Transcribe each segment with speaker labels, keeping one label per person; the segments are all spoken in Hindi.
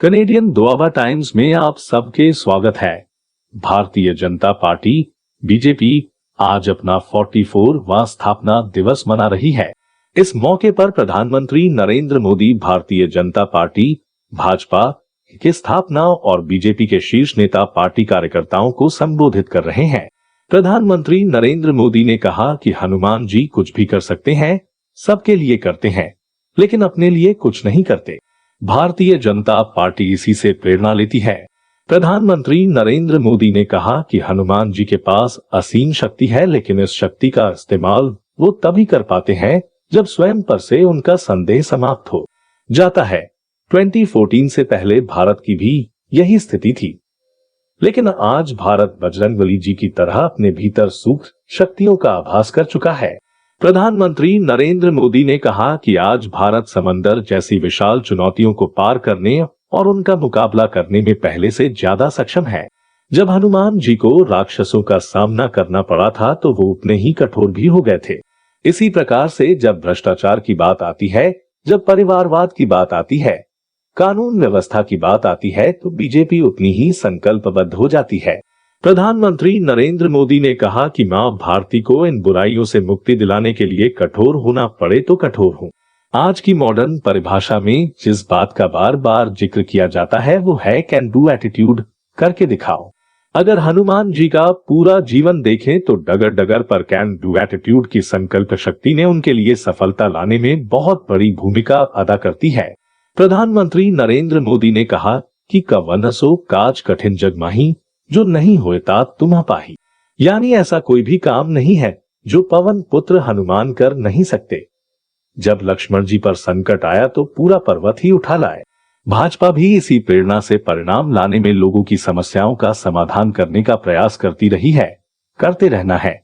Speaker 1: कनेडियन दोआबा टाइम्स में आप सबके स्वागत है। भारतीय जनता पार्टी बीजेपी आज अपना 44वां स्थापना दिवस मना रही है। इस मौके पर प्रधानमंत्री नरेंद्र मोदी भारतीय जनता पार्टी भाजपा के स्थापना और बीजेपी के शीर्ष नेता पार्टी कार्यकर्ताओं को संबोधित कर रहे हैं। प्रधानमंत्री नरेंद्र मोदी ने कहा कि हनुमान जी कुछ भी कर सकते हैं, सबके लिए करते हैं, लेकिन अपने लिए कुछ नहीं करते। भारतीय जनता पार्टी इसी से प्रेरणा लेती है। प्रधानमंत्री नरेंद्र मोदी ने कहा कि हनुमान जी के पास असीम शक्ति है, लेकिन इस शक्ति का इस्तेमाल वो तभी कर पाते हैं जब स्वयं पर से उनका संदेह समाप्त हो जाता है। 2014 से पहले भारत की भी यही स्थिति थी, लेकिन आज भारत बजरंगबली जी की तरह अपने भीतर सूक्ष्म शक्तियों का आभास कर चुका है। प्रधानमंत्री नरेंद्र मोदी ने कहा कि आज भारत समंदर जैसी विशाल चुनौतियों को पार करने और उनका मुकाबला करने में पहले से ज्यादा सक्षम है। जब हनुमान जी को राक्षसों का सामना करना पड़ा था तो वो उतने ही कठोर भी हो गए थे। इसी प्रकार से जब भ्रष्टाचार की बात आती है, जब परिवारवाद की बात आती है, कानून व्यवस्था की बात आती है, तो बीजेपी उतनी ही संकल्पबद्ध हो जाती है। प्रधानमंत्री नरेंद्र मोदी ने कहा कि मां भारती को इन बुराइयों से मुक्ति दिलाने के लिए कठोर होना पड़े तो कठोर हूं। आज की मॉडर्न परिभाषा में जिस बात का बार बार जिक्र किया जाता है वो है कैन डू एटीट्यूड, करके दिखाओ। अगर हनुमान जी का पूरा जीवन देखें तो डगर डगर पर कैन डू एटीट्यूड की संकल्प शक्ति ने उनके लिए सफलता लाने में बहुत बड़ी भूमिका अदा करती है। प्रधानमंत्री नरेंद्र मोदी ने कहा कि कवनसो काज कठिन जग माही, जो नहीं होता तुम पाही। यानी ऐसा कोई भी काम नहीं है जो पवन पुत्र हनुमान कर नहीं सकते। जब लक्ष्मण जी पर संकट आया तो पूरा पर्वत ही उठा लाए। भाजपा भी इसी प्रेरणा से परिणाम लाने में लोगों की समस्याओं का समाधान करने का प्रयास करती रही है, करते रहना है,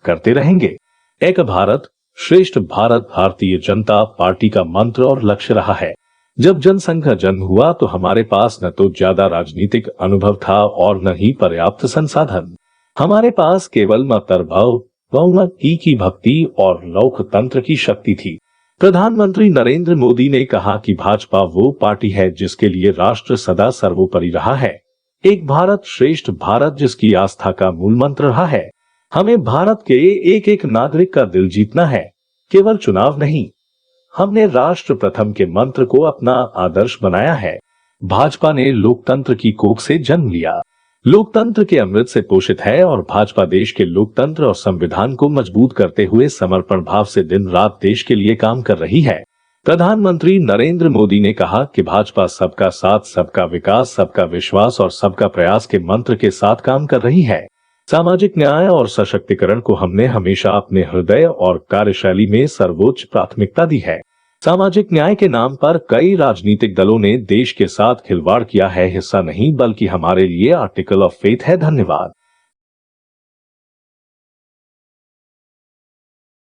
Speaker 1: करते रहेंगे। एक भारत श्रेष्ठ भारत भारतीय जनता पार्टी का मंत्र और लक्ष्य रहा है। जब जनसंघ का जन्म हुआ तो हमारे पास न तो ज्यादा राजनीतिक अनुभव था और न ही पर्याप्त संसाधन। हमारे पास केवल मतर्भव बहुमत की भक्ति और लोकतंत्र की शक्ति थी। प्रधानमंत्री नरेंद्र मोदी ने कहा कि भाजपा वो पार्टी है जिसके लिए राष्ट्र सदा सर्वोपरि रहा है। एक भारत श्रेष्ठ भारत जिसकी आस्था का मूल मंत्र रहा है। हमें भारत के एक एक नागरिक का दिल जीतना है, केवल चुनाव नहीं। हमने राष्ट्र प्रथम के मंत्र को अपना आदर्श बनाया है। भाजपा ने लोकतंत्र की कोख से जन्म लिया, लोकतंत्र के अमृत से पोषित है और भाजपा देश के लोकतंत्र और संविधान को मजबूत करते हुए समर्पण भाव से दिन रात देश के लिए काम कर रही है। प्रधानमंत्री नरेंद्र मोदी ने कहा कि भाजपा सबका साथ, सबका विकास, सबका विश्वास और सबका प्रयास के मंत्र के साथ काम कर रही है। सामाजिक न्याय और सशक्तिकरण को हमने हमेशा अपने हृदय और कार्यशैली में सर्वोच्च प्राथमिकता दी है। सामाजिक न्याय के नाम पर कई राजनीतिक दलों ने देश के साथ खिलवाड़ किया है। हिस्सा नहीं बल्कि हमारे लिए आर्टिकल ऑफ फेथ है। धन्यवाद।